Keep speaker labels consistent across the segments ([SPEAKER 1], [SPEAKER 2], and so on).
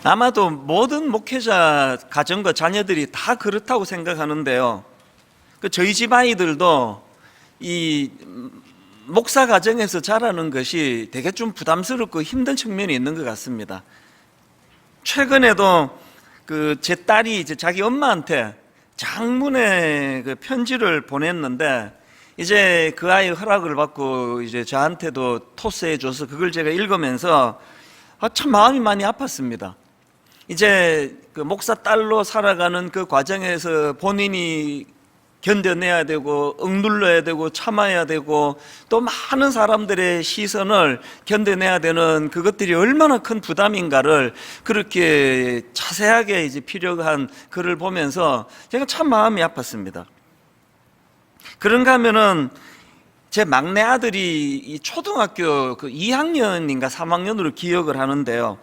[SPEAKER 1] 아마도 모든 목회자 가정과 자녀들이 다 그렇다고 생각하는데요. 저희 집 아이들도 이 목사 가정에서 자라는 것이 되게 좀 부담스럽고 힘든 측면이 있는 것 같습니다. 최근에도 제 딸이 이제 자기 엄마한테 장문의 편지를 보냈는데, 이제 그 아이 허락을 받고 이제 저한테도 토스해줘서 그걸 제가 읽으면서 참 마음이 많이 아팠습니다. 이제 목사 딸로 살아가는 그 과정에서 본인이 견뎌내야 되고 억눌러야 되고 참아야 되고 또 많은 사람들의 시선을 견뎌내야 되는 그것들이 얼마나 큰 부담인가를 그렇게 자세하게 이제 필요한 글을 보면서 제가 참 마음이 아팠습니다. 그런가 하면은 제 막내 아들이 이 초등학교 2학년인가 3학년으로 기억을 하는데요.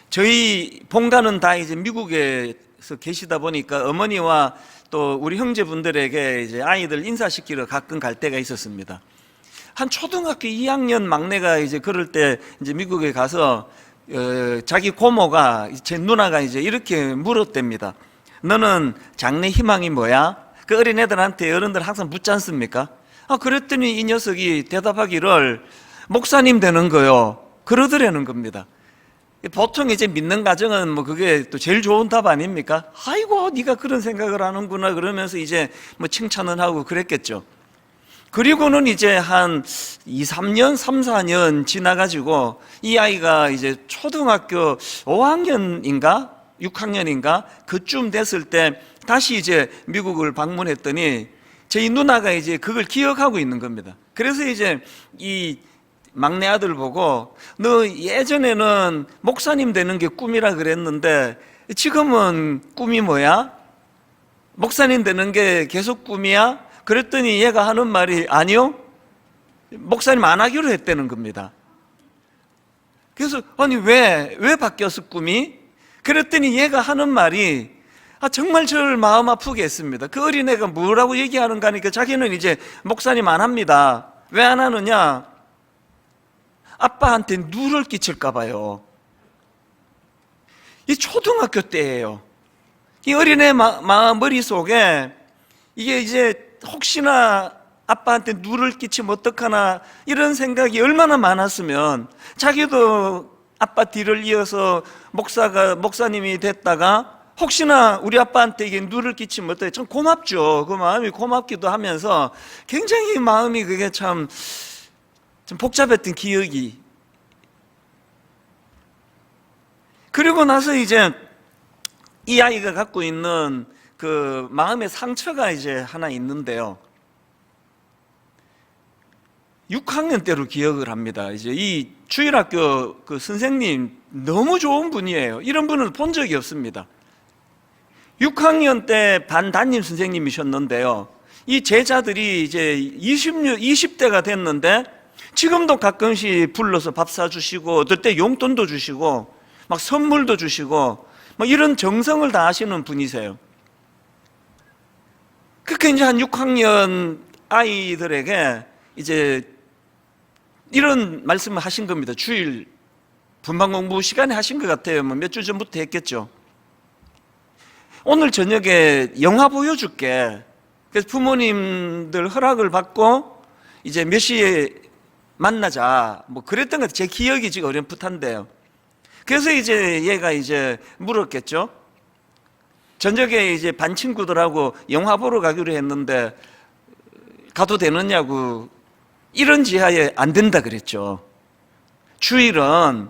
[SPEAKER 1] 저희 본가는 다 이제 미국에서 계시다 보니까 어머니와 또 우리 형제분들에게 이제 아이들 인사시키러 가끔 갈 때가 있었습니다. 한 초등학교 2학년 막내가 이제 그럴 때 이제 미국에 가서 자기 고모가 제 누나가 이제 이렇게 물었답니다. 너는 장래 희망이 뭐야? 그 어린애들한테 어른들 항상 묻지 않습니까? 그랬더니 이 녀석이 대답하기를 목사님 되는 거요. 그러더라는 겁니다. 보통 이제 믿는 가정은 뭐 그게 또 제일 좋은 답 아닙니까? 아이고 네가 그런 생각을 하는구나 그러면서 이제 뭐 칭찬을 하고 그랬겠죠. 그리고는 이제 한 2, 3년, 3, 4년 지나가지고 이 아이가 이제 초등학교 5학년인가 6학년인가 그쯤 됐을 때 다시 이제 미국을 방문했더니 저희 누나가 이제 그걸 기억하고 있는 겁니다. 그래서 이제 이 막내 아들 보고 너 예전에는 목사님 되는 게 꿈이라 그랬는데 지금은 꿈이 뭐야? 목사님 되는 게 계속 꿈이야? 그랬더니 얘가 하는 말이 아니요, 목사님 안 하기로 했다는 겁니다. 그래서 아니 왜 바뀌었어 꿈이? 그랬더니 얘가 하는 말이 정말 저를 마음 아프게 했습니다. 그 어린애가 뭐라고 얘기하는가 하니까 자기는 이제 목사님 안 합니다. 왜 안 하느냐? 아빠한테 누를 끼칠까 봐요. 이 초등학교 때예요. 이 어린애 머릿속에 이게 이제 혹시나 아빠한테 누를 끼치면 어떡하나 이런 생각이 얼마나 많았으면 자기도 아빠 뒤를 이어서 목사님이 됐다가 혹시나 우리 아빠한테 이게 누를 끼치면 어떡해. 참 고맙죠. 그 마음이 고맙기도 하면서 굉장히 마음이 그게 좀 복잡했던 기억이. 그리고 나서 이제 이 아이가 갖고 있는 그 마음의 상처가 이제 하나 있는데요. 6학년 때로 기억을 합니다. 이제 이 주일학교 그 선생님 너무 좋은 분이에요. 이런 분을 본 적이 없습니다. 6학년 때 반 담임 선생님이셨는데요. 이 제자들이 이제 20대가 됐는데 지금도 가끔씩 불러서 밥 사주시고 어떨 때 용돈도 주시고 막 선물도 주시고 막 이런 정성을 다하시는 분이세요. 그러니까 이제 한 6학년 아이들에게 이제 이런 말씀을 하신 겁니다. 주일 분반 공부 시간에 하신 것 같아요. 뭐 몇 주 전부터 했겠죠. 오늘 저녁에 영화 보여줄게. 그래서 부모님들 허락을 받고 이제 몇 시에 만나자 뭐 그랬던 것 같아요. 제 기억이 지금 어렴풋한데요. 그래서 이제 얘가 이제 물었겠죠. 저녁에 이제 반 친구들하고 영화 보러 가기로 했는데 가도 되느냐고. 이런 지하에 안 된다 그랬죠. 주일은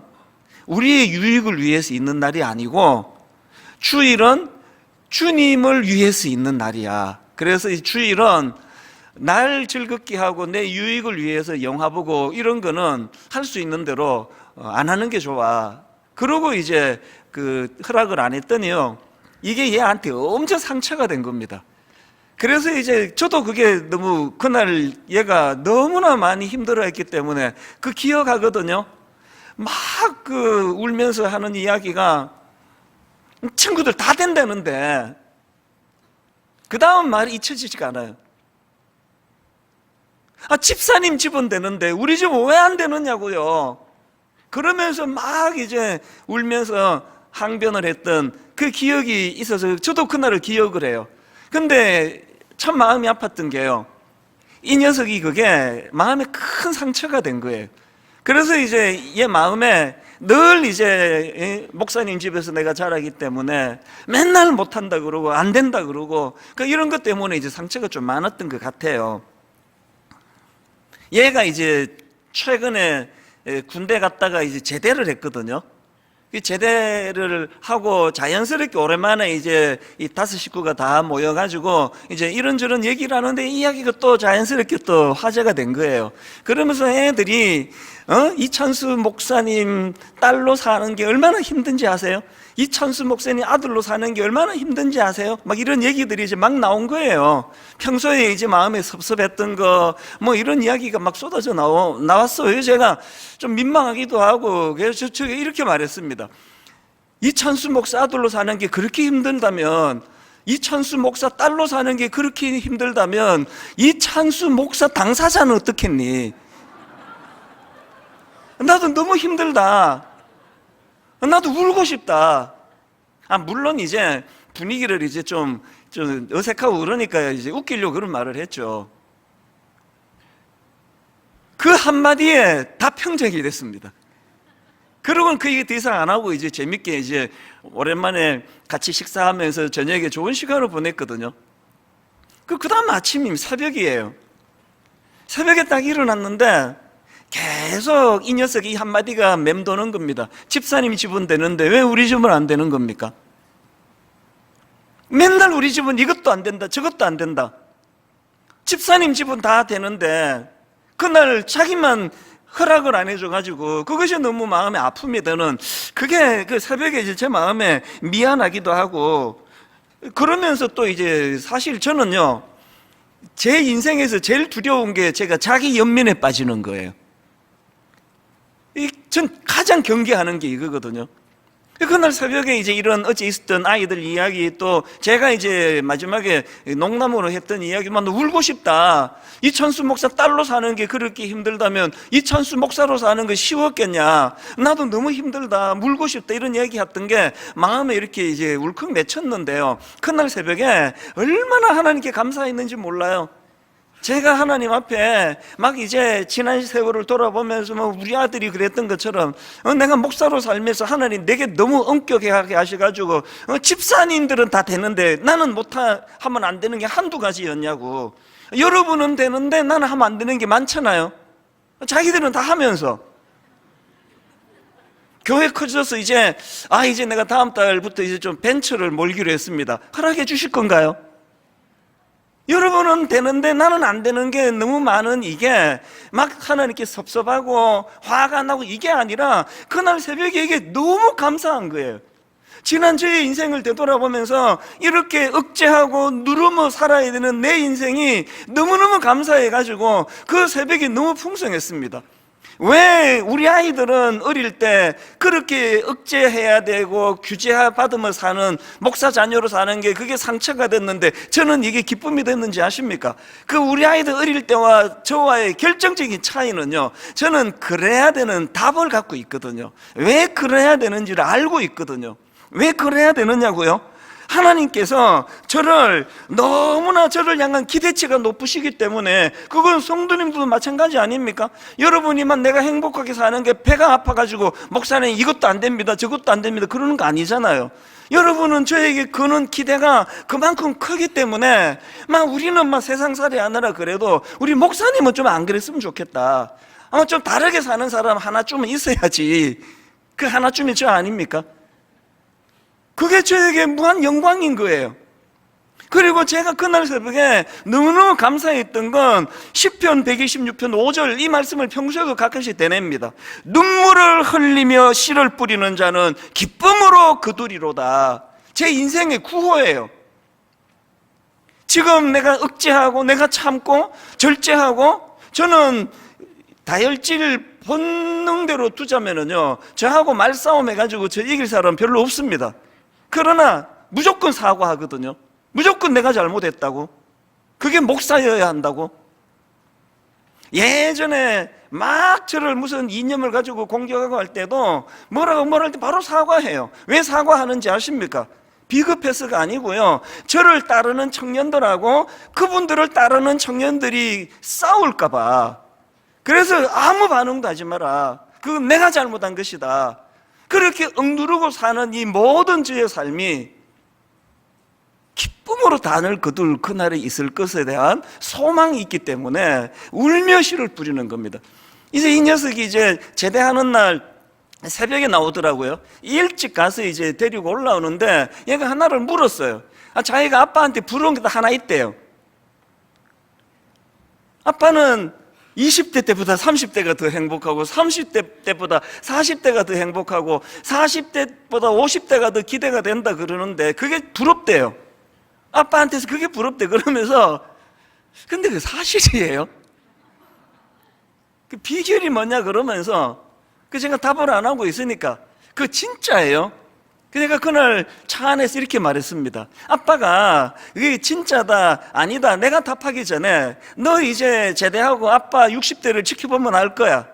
[SPEAKER 1] 우리의 유익을 위해서 있는 날이 아니고 주일은 주님을 위해서 있는 날이야. 그래서 이 주일은 날 즐겁게 하고 내 유익을 위해서 영화 보고 이런 거는 할 수 있는 대로 안 하는 게 좋아. 그러고 이제 그 허락을 안 했더니요, 이게 얘한테 엄청 상처가 된 겁니다. 그래서 이제 저도 그게 너무 그날 얘가 너무나 많이 힘들어했기 때문에 그 기억하거든요. 막 울면서 하는 이야기가 친구들 다 된다는데 그 다음 말이 잊혀지지가 않아요. 집사님 집은 되는데 우리 집은 왜 안 되느냐고요. 그러면서 막 이제 울면서 항변을 했던 그 기억이 있어서 저도 그날을 기억을 해요. 근데 참 마음이 아팠던 게요, 이 녀석이 그게 마음에 큰 상처가 된 거예요. 그래서 이제 얘 마음에 늘 이제 목사님 집에서 내가 자라기 때문에 맨날 못한다 그러고 안 된다 그러고 이런 것 때문에 이제 상처가 좀 많았던 것 같아요. 얘가 이제 최근에 군대 갔다가 이제 제대를 했거든요. 제대를 하고 자연스럽게 오랜만에 이제 이 다섯 식구가 다 모여가지고 이제 이런저런 얘기를 하는데 이야기가 또 자연스럽게 또 화제가 된 거예요. 그러면서 애들이 이찬수 목사님 딸로 사는 게 얼마나 힘든지 아세요? 이찬수 목사님 아들로 사는 게 얼마나 힘든지 아세요? 막 이런 얘기들이 이제 막 나온 거예요. 평소에 이제 마음에 섭섭했던 거 뭐 이런 이야기가 막 쏟아져 나왔어요. 제가 좀 민망하기도 하고 그래서 저에게 이렇게 말했습니다. 이찬수 목사 아들로 사는 게 그렇게 힘들다면, 이찬수 목사 딸로 사는 게 그렇게 힘들다면 이찬수 목사 당사자는 어떻겠니? 나도 너무 힘들다. 나도 울고 싶다. 물론 이제 분위기를 이제 좀 어색하고 그러니까 이제 웃기려고 그런 말을 했죠. 그 한마디에 다 평정이 됐습니다. 그러고는 그 얘기 더 이상 안 하고 이제 재밌게 이제 오랜만에 같이 식사하면서 저녁에 좋은 시간을 보냈거든요. 그 다음 아침이 새벽이에요. 새벽에 딱 일어났는데 계속 이 녀석이 한마디가 맴도는 겁니다. 집사님 집은 되는데 왜 우리 집은 안 되는 겁니까? 맨날 우리 집은 이것도 안 된다 저것도 안 된다. 집사님 집은 다 되는데 그날 자기만 허락을 안 해줘가지고 그것이 너무 마음에 아픕니다. 저는 그게 그 새벽에 이제 제 마음에 미안하기도 하고, 그러면서 또 이제 사실 저는요, 제 인생에서 제일 두려운 게 제가 자기 연민에 빠지는 거예요. 전 가장 경계하는 게 이거거든요. 그날 새벽에 이제 이런 어제 있었던 아이들 이야기, 또 제가 이제 마지막에 농담으로 했던 이야기만 울고 싶다. 이찬수 목사 딸로 사는 게 그렇게 힘들다면 이찬수 목사로 사는 게 쉬웠겠냐. 나도 너무 힘들다. 울고 싶다. 이런 이야기 했던 게 마음에 이렇게 이제 울컥 맺혔는데요. 그날 새벽에 얼마나 하나님께 감사했는지 몰라요. 제가 하나님 앞에 막 이제 지난 세월을 돌아보면서 뭐 우리 아들이 그랬던 것처럼 내가 목사로 살면서 하나님 내게 너무 엄격하게 하셔가지고 집사님들은 다 되는데 나는 하면 안 되는 게 한두 가지였냐고. 여러분은 되는데 나는 하면 안 되는 게 많잖아요. 자기들은 다 하면서. 교회 커져서 이제 내가 다음 달부터 이제 좀 벤처를 몰기로 했습니다. 허락해 주실 건가요? 여러분은 되는데 나는 안 되는 게 너무 많은, 이게 막 하나님께 섭섭하고 화가 나고 이게 아니라 그날 새벽에 이게 너무 감사한 거예요. 지난 저의 인생을 되돌아보면서 이렇게 억제하고 누르며 살아야 되는 내 인생이 너무너무 감사해가지고 그 새벽이 너무 풍성했습니다. 왜 우리 아이들은 어릴 때 그렇게 억제해야 되고 규제받으며 사는, 목사 자녀로 사는 게 그게 상처가 됐는데 저는 이게 기쁨이 됐는지 아십니까? 그 우리 아이들 어릴 때와 저와의 결정적인 차이는요, 저는 그래야 되는 답을 갖고 있거든요. 왜 그래야 되는지를 알고 있거든요. 왜 그래야 되느냐고요? 하나님께서 너무나 저를 향한 기대치가 높으시기 때문에, 그건 성도님들도 마찬가지 아닙니까? 여러분이만 내가 행복하게 사는 게 배가 아파가지고 목사님 이것도 안 됩니다 저것도 안 됩니다 그러는 거 아니잖아요. 여러분은 저에게 그는 기대가 그만큼 크기 때문에 우리는 세상살이 하느라 그래도 우리 목사님은 좀 안 그랬으면 좋겠다, 좀 다르게 사는 사람 하나쯤은 있어야지. 그 하나쯤이 저 아닙니까? 그게 저에게 무한 영광인 거예요. 그리고 제가 그날 새벽에 너무너무 감사했던 건 시편 126편 5절 이 말씀을 평소에도 가끔씩 되냅니다. 눈물을 흘리며 씨를 뿌리는 자는 기쁨으로 거두리로다. 제 인생의 구호예요. 지금 내가 억제하고 내가 참고 절제하고, 저는 다혈질 본능대로 두자면은요, 저하고 말싸움 해가지고 저 이길 사람 별로 없습니다. 그러나 무조건 사과하거든요. 무조건 내가 잘못했다고. 그게 목사여야 한다고. 예전에 막 저를 무슨 이념을 가지고 공격하고 할 때도 뭐라고 할 때 바로 사과해요. 왜 사과하는지 아십니까? 비급해서가 아니고요, 저를 따르는 청년들하고 그분들을 따르는 청년들이 싸울까 봐. 그래서 아무 반응도 하지 마라, 그건 내가 잘못한 것이다. 그렇게 억누르고 사는 이 모든 저의 삶이 기쁨으로 단을 거둘 그날이 있을 것에 대한 소망이 있기 때문에 울며 씨를 뿌리는 겁니다. 이제 이 녀석이 이제 제대하는 날 새벽에 나오더라고요. 일찍 가서 이제 데리고 올라오는데 얘가 하나를 물었어요. 자기가 아빠한테 부러운 게 하나 있대요. 아빠는 20대 때보다 30대가 더 행복하고 30대 때보다 40대가 더 행복하고 40대보다 50대가 더 기대가 된다 그러는데 그게 부럽대요. 아빠한테서 그게 부럽대. 그러면서 근데 그 사실이에요? 그 비결이 뭐냐 그러면서 그 제가 답을 안 하고 있으니까 그 진짜예요. 그러니까 그날 차 안에서 이렇게 말했습니다. 아빠가 이게 진짜다 아니다 내가 답하기 전에 너 이제 제대하고 아빠 60대를 지켜보면 알 거야.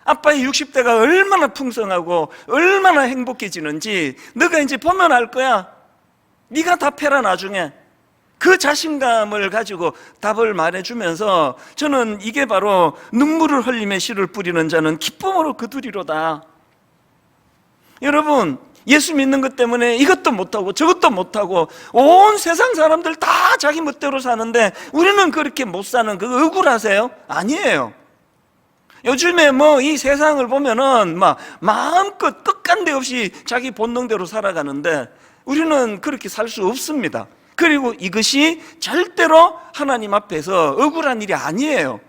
[SPEAKER 1] 아빠의 60대가 얼마나 풍성하고 얼마나 행복해지는지 너가 이제 보면 알 거야. 네가 답해라 나중에. 그 자신감을 가지고 답을 말해주면서 저는 이게 바로 눈물을 흘리며 씨를 뿌리는 자는 기쁨으로 거두리로다. 여러분, 예수 믿는 것 때문에 이것도 못하고 저것도 못하고 온 세상 사람들 다 자기 멋대로 사는데 우리는 그렇게 못 사는 그 억울하세요? 아니에요. 요즘에 뭐 이 세상을 보면은 막 마음껏 끝간데 없이 자기 본능대로 살아가는데 우리는 그렇게 살 수 없습니다. 그리고 이것이 절대로 하나님 앞에서 억울한 일이 아니에요.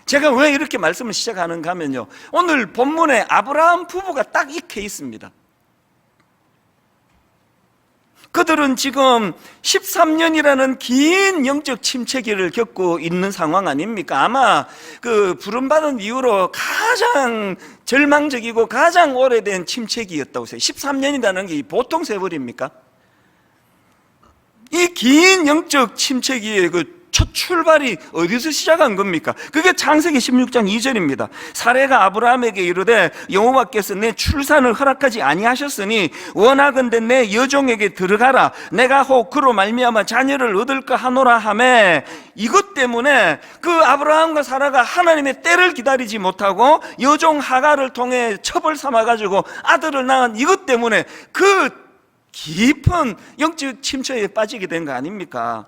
[SPEAKER 1] 제가 왜 이렇게 말씀을 시작하는가 하면요, 오늘 본문에 아브라함 부부가 딱 이 케이스입니다. 그들은 지금 13년이라는 긴 영적 침체기를 겪고 있는 상황 아닙니까? 아마 그 부름받은 이후로 가장 절망적이고 가장 오래된 침체기였다고 해요. 13년이라는 게 보통 세월입니까? 이 긴 영적 침체기의 그 첫 출발이 어디서 시작한 겁니까? 그게 창세기 16장 2절입니다. 사레가 아브라함에게 이르되 여호와께서 내 출산을 허락하지 아니하셨으니 원하건대 내 여종에게 들어가라. 내가 혹 그로 말미암아 자녀를 얻을까 하노라 하매, 이것 때문에 그 아브라함과 사라가 하나님의 때를 기다리지 못하고 여종 하갈을 통해 첩을 삼아가지고 아들을 낳은 이것 때문에 그 깊은 영적 침체에 빠지게 된 거 아닙니까?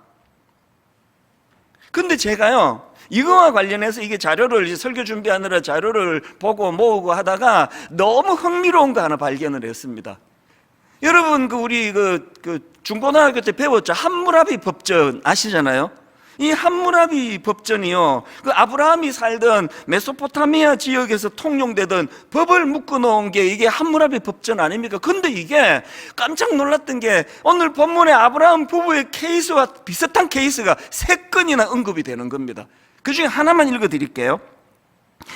[SPEAKER 1] 근데 제가요, 이거와 관련해서 이게 자료를 이제 설교 준비하느라 자료를 보고 모으고 하다가 너무 흥미로운 거 하나 발견을 했습니다. 여러분, 우리 중고등학교 때 배웠죠? 함무라비 법전 아시잖아요? 이 함무라비 법전이요, 그 아브라함이 살던 메소포타미아 지역에서 통용되던 법을 묶어 놓은 게 이게 함무라비 법전 아닙니까? 근데 이게 깜짝 놀랐던 게 오늘 본문에 아브라함 부부의 케이스와 비슷한 케이스가 3건이나 언급이 되는 겁니다. 그 중에 하나만 읽어 드릴게요.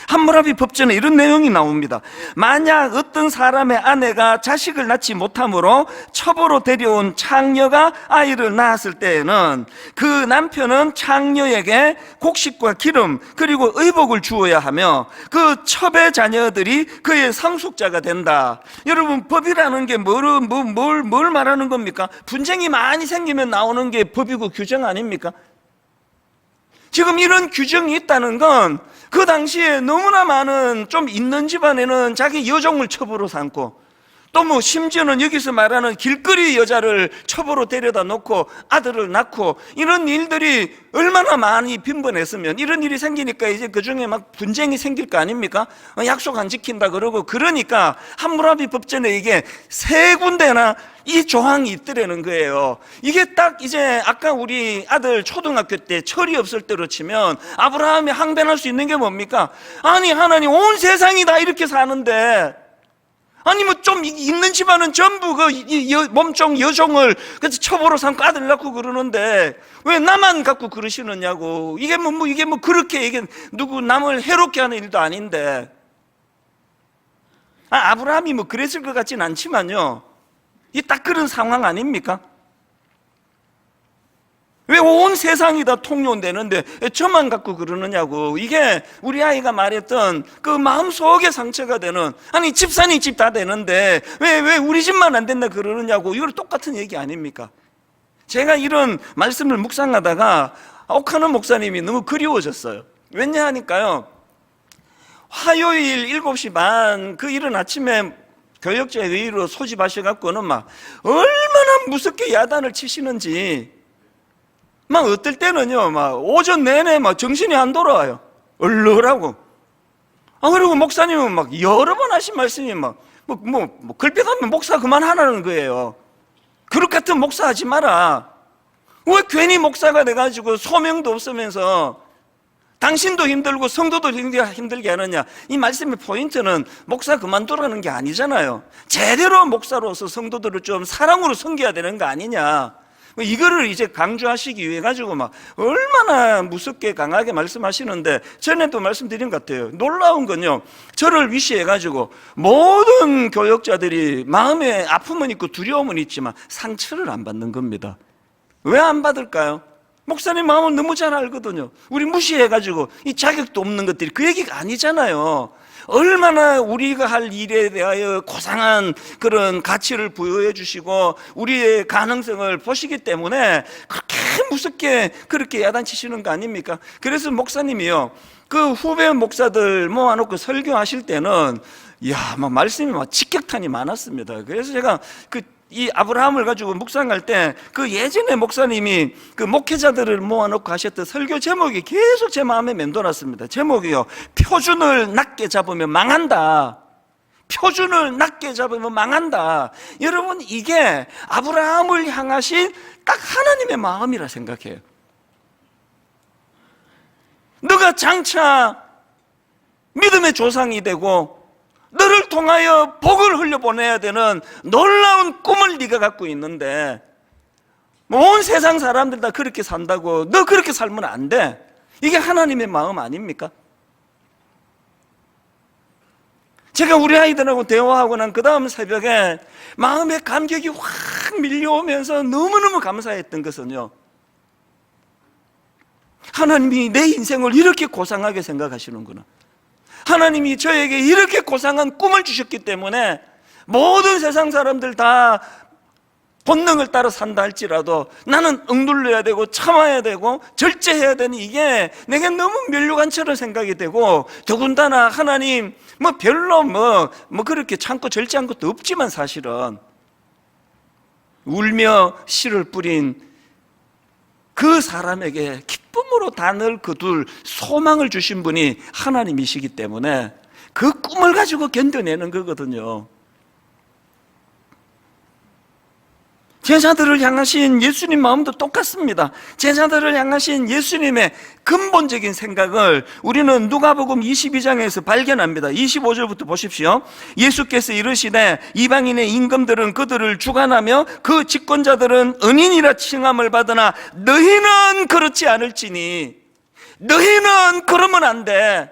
[SPEAKER 1] 함무라비 법전에 이런 내용이 나옵니다. 만약 어떤 사람의 아내가 자식을 낳지 못함으로 첩으로 데려온 창녀가 아이를 낳았을 때에는 그 남편은 창녀에게 곡식과 기름 그리고 의복을 주어야 하며 그 첩의 자녀들이 그의 상속자가 된다. 여러분, 법이라는 게 뭘 말하는 겁니까? 분쟁이 많이 생기면 나오는 게 법이고 규정 아닙니까? 지금 이런 규정이 있다는 건 그 당시에 너무나 많은 좀 있는 집안에는 자기 여종을 첩으로 삼고 또 뭐 심지어는 여기서 말하는 길거리 여자를 첩으로 데려다 놓고 아들을 낳고 이런 일들이 얼마나 많이 빈번했으면 이런 일이 생기니까 이제 그 중에 막 분쟁이 생길 거 아닙니까? 약속 안 지킨다 그러고 그러니까 함무라비 법전에 이게 3군데나 이 조항이 있더라는 거예요. 이게 딱 이제 아까 우리 아들 초등학교 때 철이 없을 때로 치면 아브라함이 항변할 수 있는 게 뭡니까? 아니 하나님 온 세상이 다 이렇게 사는데 아니 뭐 좀 있는 집안은 전부 그 몸종 여종을 그래서 첩으로 삼고 아들 낳고 그러는데 왜 나만 갖고 그러시느냐고. 이게 뭐 그렇게 이게 누구 남을 해롭게 하는 일도 아닌데. 아브라함이 뭐 그랬을 것 같진 않지만요, 이 딱 그런 상황 아닙니까? 왜 온 세상이 다 통용되는데 저만 갖고 그러느냐고. 이게 우리 아이가 말했던 그 마음속에 상처가 되는, 아니 집사님 집 다 되는데 왜 우리 집만 안 된다 그러느냐고. 이거 똑같은 얘기 아닙니까? 제가 이런 말씀을 묵상하다가 옥하는 목사님이 너무 그리워졌어요. 왜냐 하니까요, 화요일 7시 반 그 이른 아침에 교역자 회의로 소집하셔갖고는 막 얼마나 무섭게 야단을 치시는지, 막 어떨 때는요 막 오전 내내 막 정신이 안 돌아와요. 얼르라고. 그리고 목사님은 막 여러 번 하신 말씀이 막 걸핏하면 목사 그만하라는 거예요. 그릇 같은 목사 하지 마라. 왜 괜히 목사가 돼가지고 소명도 없으면서 당신도 힘들고 성도도 힘들게 하느냐. 이 말씀의 포인트는 목사 그만두라는 게 아니잖아요. 제대로 목사로서 성도들을 좀 사랑으로 섬겨야 되는 거 아니냐. 이거를 이제 강조하시기 위해 가지고 막 얼마나 무섭게 강하게 말씀하시는데, 전에도 말씀드린 것 같아요. 놀라운 건요, 저를 위시해 가지고 모든 교역자들이 마음에 아픔은 있고 두려움은 있지만 상처를 안 받는 겁니다. 왜 안 받을까요? 목사님 마음을 너무 잘 알거든요. 우리 무시해가지고 이 자격도 없는 것들이 그 얘기가 아니잖아요. 얼마나 우리가 할 일에 대하여 고상한 그런 가치를 부여해 주시고 우리의 가능성을 보시기 때문에 그렇게 무섭게 그렇게 야단치시는 거 아닙니까? 그래서 목사님이요, 그 후배 목사들 모아놓고 설교하실 때는 막 말씀이 막 직격탄이 많았습니다. 그래서 제가 이 아브라함을 가지고 묵상할 때 그 예전에 목사님이 그 목회자들을 모아놓고 하셨던 설교 제목이 계속 제 마음에 맴돌았습니다. 제목이요, 표준을 낮게 잡으면 망한다. 표준을 낮게 잡으면 망한다. 여러분, 이게 아브라함을 향하신 딱 하나님의 마음이라 생각해요. 너가 장차 믿음의 조상이 되고 너를 통하여 복을 흘려보내야 되는 놀라운 꿈을 네가 갖고 있는데 온 세상 사람들 다 그렇게 산다고 너 그렇게 살면 안 돼. 이게 하나님의 마음 아닙니까? 제가 우리 아이들하고 대화하고 난 그 다음 새벽에 마음의 감격이 확 밀려오면서 너무너무 감사했던 것은요, 하나님이 내 인생을 이렇게 고상하게 생각하시는구나. 하나님이 저에게 이렇게 고상한 꿈을 주셨기 때문에 모든 세상 사람들 다 본능을 따라 산다 할지라도 나는 억눌러야 되고 참아야 되고 절제해야 되는, 이게 내게 너무 면류관처럼 생각이 되고, 더군다나 하나님 별로 그렇게 참고 절제한 것도 없지만 사실은 울며 씨를 뿌린 그 사람에게 기쁨으로 단을 거둘 소망을 주신 분이 하나님이시기 때문에 그 꿈을 가지고 견뎌내는 거거든요. 제자들을 향하신 예수님 마음도 똑같습니다. 제자들을 향하신 예수님의 근본적인 생각을 우리는 누가복음 22장에서 발견합니다. 25절부터 보십시오. 예수께서 이르시되 이방인의 임금들은 그들을 주관하며 그 집권자들은 은인이라 칭함을 받으나 너희는 그렇지 않을지니. 너희는 그러면 안 돼.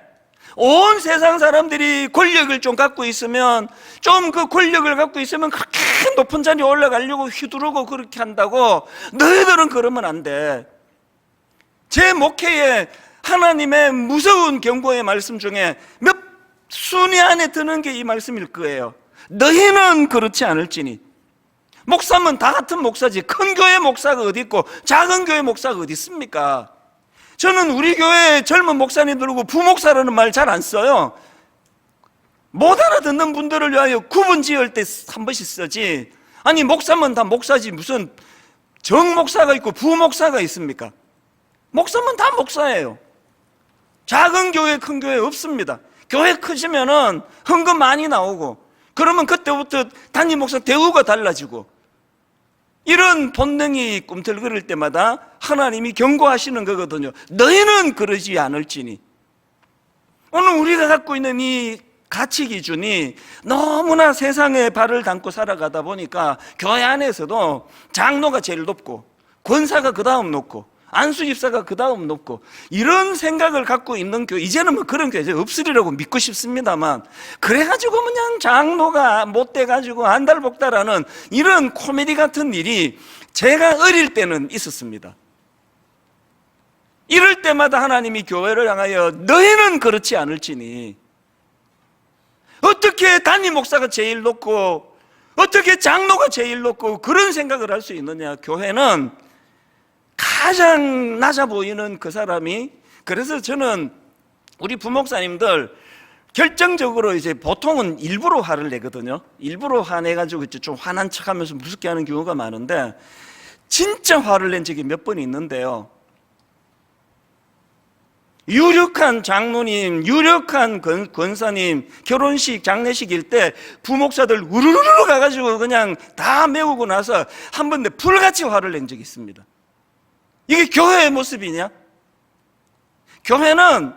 [SPEAKER 1] 온 세상 사람들이 권력을 좀 갖고 있으면, 좀 그 권력을 갖고 있으면 그렇게 높은 자리에 올라가려고 휘두르고 그렇게 한다고 너희들은 그러면 안 돼. 제 목회에 하나님의 무서운 경고의 말씀 중에 몇 순위 안에 드는 게 이 말씀일 거예요. 너희는 그렇지 않을지니. 목사면 다 같은 목사지. 큰 교회 목사가 어디 있고 작은 교회 목사가 어디 있습니까? 저는 우리 교회 젊은 목사님들하고 부목사라는 말 잘 안 써요. 못 알아듣는 분들을 위하여 구분 지을 때 한 번씩 쓰지. 아니 목사면 다 목사지 무슨 정목사가 있고 부목사가 있습니까? 목사면 다 목사예요. 작은 교회 큰 교회 없습니다. 교회 크시면은 헌금 많이 나오고 그러면 그때부터 담임 목사 대우가 달라지고, 이런 본능이 꿈틀거릴 때마다 하나님이 경고하시는 거거든요. 너희는 그러지 않을지니. 오늘 우리가 갖고 있는 이 가치 기준이 너무나 세상에 발을 담고 살아가다 보니까 교회 안에서도 장로가 제일 높고 권사가 그 다음 높고 안수집사가 그 다음 높고, 이런 생각을 갖고 있는 교회, 이제는 그런 교회 없으리라고 믿고 싶습니다만, 그래가지고 그냥 장로가 못 돼가지고 안달복달하는 이런 코미디 같은 일이 제가 어릴 때는 있었습니다. 이럴 때마다 하나님이 교회를 향하여 너희는 그렇지 않을지니, 어떻게 담임 목사가 제일 높고 어떻게 장로가 제일 높고 그런 생각을 할 수 있느냐. 교회는 가장 낮아 보이는 그 사람이, 그래서 저는 우리 부목사님들 결정적으로 이제 보통은 일부러 화를 내거든요. 일부러 화내가지고 좀 화난 척 하면서 무섭게 하는 경우가 많은데, 진짜 화를 낸 적이 몇 번 있는데요. 유력한 장로님, 유력한 권사님 결혼식, 장례식일 때 부목사들 우르르르 가가지고 그냥 다 메우고 나서 한 번 내 불같이 화를 낸 적이 있습니다. 이게 교회의 모습이냐? 교회는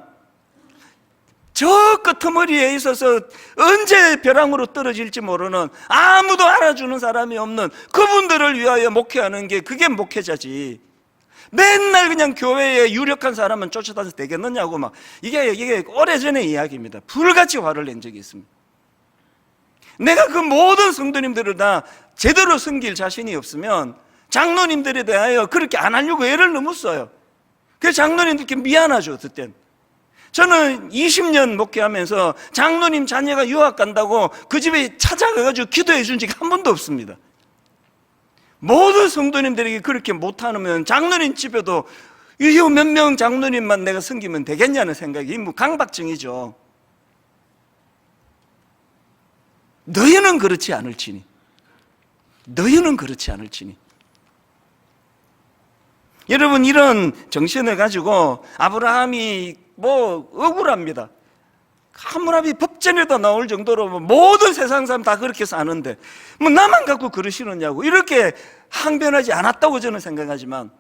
[SPEAKER 1] 저 끄트머리에 있어서 언제 벼랑으로 떨어질지 모르는, 아무도 알아주는 사람이 없는 그분들을 위하여 목회하는 게 그게 목회자지. 맨날 그냥 교회에 유력한 사람은 쫓아다녀서 되겠느냐고 막, 이게 오래전의 이야기입니다. 불같이 화를 낸 적이 있습니다. 내가 그 모든 성도님들을 다 제대로 섬길 자신이 없으면 장로님들에 대하여 그렇게 안 하려고 애를 너무 써요. 그래서 장로님들께 미안하죠. 그때는 저는 20년 목회하면서 장로님 자녀가 유학 간다고 그 집에 찾아가가지고 기도해 준 적이 한 번도 없습니다. 모든 성도님들에게 그렇게 못하면 장로님 집에도 이 몇 명 장로님만 내가 섬기면 되겠냐는 생각이 뭐 강박증이죠. 너희는 그렇지 않을지니, 너희는 그렇지 않을지니. 여러분, 이런 정신을 가지고 아브라함이 억울합니다. 하물며 법전에도 나올 정도로 모든 세상 사람 다 그렇게 사는데 나만 갖고 그러시느냐고, 이렇게 항변하지 않았다고 저는 생각하지만,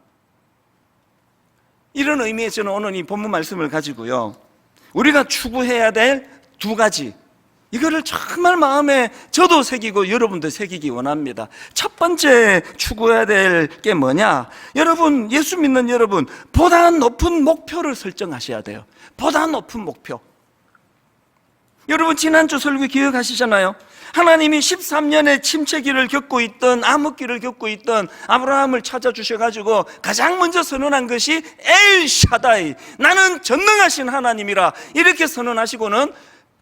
[SPEAKER 1] 이런 의미에서 저는 오늘 이 본문 말씀을 가지고요, 우리가 추구해야 될 두 가지, 이거를 정말 마음에 저도 새기고 여러분도 새기기 원합니다. 첫 번째 추구해야 될 게 뭐냐? 여러분, 예수 믿는 여러분, 보다 높은 목표를 설정하셔야 돼요. 보다 높은 목표. 여러분, 지난주 설교 기억하시잖아요. 하나님이 13년의 침체기를 겪고 있던, 암흑기를 겪고 있던 아브라함을 찾아주셔가지고 가장 먼저 선언한 것이 엘샤다이, 나는 전능하신 하나님이라, 이렇게 선언하시고는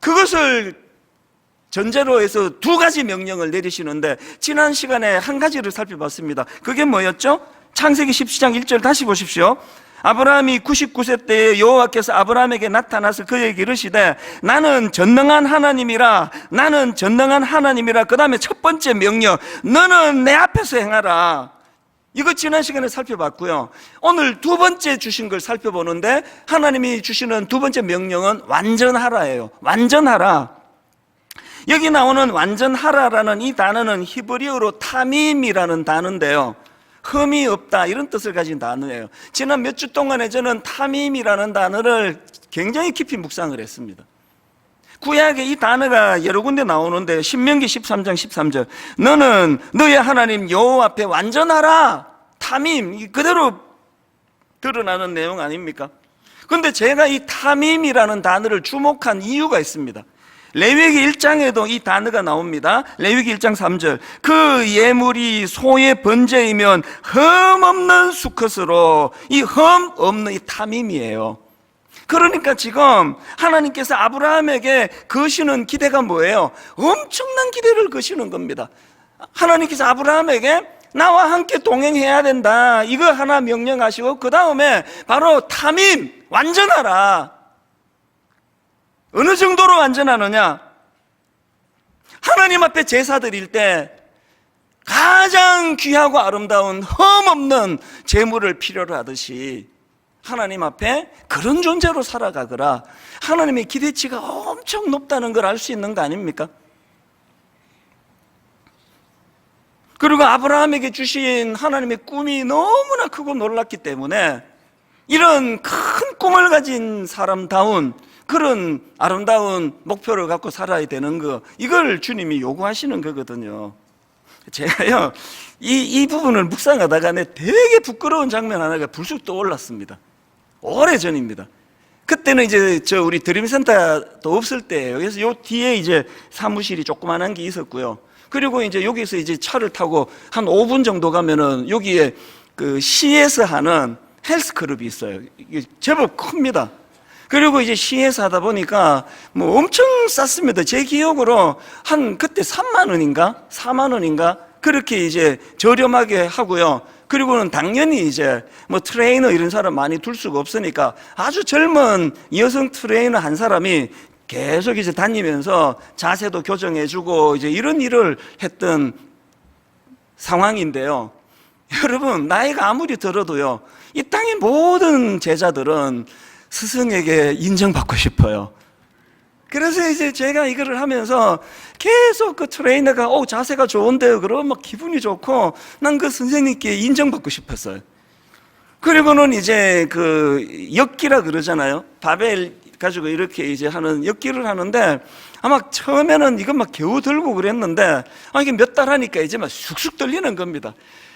[SPEAKER 1] 그것을 전제로 해서 두 가지 명령을 내리시는데, 지난 시간에 한 가지를 살펴봤습니다. 그게 뭐였죠? 창세기 17장 1절 다시 보십시오. 아브라함이 99세 때에 여호와께서 아브라함에게 나타나서 그에게 이르시되 나는 전능한 하나님이라, 나는 전능한 하나님이라. 그 다음에 첫 번째 명령, 너는 내 앞에서 행하라. 이거 지난 시간에 살펴봤고요. 오늘 두 번째 주신 걸 살펴보는데, 하나님이 주시는 두 번째 명령은 완전하라예요. 완전하라. 여기 나오는 완전하라라는 이 단어는 히브리어로 타밈이라는 단어인데요, 흠이 없다, 이런 뜻을 가진 단어예요. 지난 몇 주 동안에 저는 타밈이라는 단어를 굉장히 깊이 묵상을 했습니다. 구약에 이 단어가 여러 군데 나오는데, 신명기 13장 13절, 너는 너의 하나님 여호와 앞에 완전하라. 타밈, 그대로 드러나는 내용 아닙니까? 그런데 제가 이 타밈이라는 단어를 주목한 이유가 있습니다. 레위기 1장에도 이 단어가 나옵니다. 레위기 1장 3절, 그 예물이 소의 번제이면 흠 없는 수컷으로, 이 흠 없는 이 타밈이에요. 그러니까 지금 하나님께서 아브라함에게 거시는 기대가 뭐예요? 엄청난 기대를 거시는 겁니다. 하나님께서 아브라함에게 나와 함께 동행해야 된다, 이거 하나 명령하시고, 그 다음에 바로 타밈, 완전하라. 어느 정도로 완전하느냐? 하나님 앞에 제사 드릴 때 가장 귀하고 아름다운 흠없는 제물을 필요로 하듯이 하나님 앞에 그런 존재로 살아가거라. 하나님의 기대치가 엄청 높다는 걸 알 수 있는 거 아닙니까? 그리고 아브라함에게 주신 하나님의 꿈이 너무나 크고 놀랐기 때문에 이런 큰 꿈을 가진 사람다운 그런 아름다운 목표를 갖고 살아야 되는 거, 이걸 주님이 요구하시는 거거든요. 제가요, 이 부분을 묵상하다가 되게 부끄러운 장면 하나가 불쑥 떠올랐습니다. 오래전입니다. 그때는 이제 우리 드림센터도 없을 때예요. 그래서 요 뒤에 이제 사무실이 조그만한 게 있었고요. 그리고 이제 여기서 이제 차를 타고 한 5분 정도 가면은 여기에 그 시에서 하는 헬스클럽이 있어요. 이게 제법 큽니다. 그리고 이제 시에서 하다 보니까 뭐 엄청 쌌습니다. 제 기억으로 한 그때 3만 원인가 4만 원인가 그렇게 이제 저렴하게 하고요. 그리고는 당연히 이제 뭐 트레이너 이런 사람 많이 둘 수가 없으니까 아주 젊은 여성 트레이너 한 사람이 계속 이제 다니면서 자세도 교정해주고 이제 이런 일을 했던 상황인데요. 여러분, 나이가 아무리 들어도요, 이 땅의 모든 제자들은 스승에게 인정받고 싶어요. 그래서 이제 제가 이거를 하면서 계속 그 트레이너가 자세가 좋은데요 그러면 막 기분이 좋고 난 그 선생님께 인정받고 싶었어요. 그리고는 이제 그 엮기라 그러잖아요. 바벨 가지고 이렇게 이제 하는 엮기를 하는데 아마 처음에는 이거 막 겨우 들고 그랬는데 이게 몇 달 하니까 이제 막 쑥쑥 들리는 겁니다.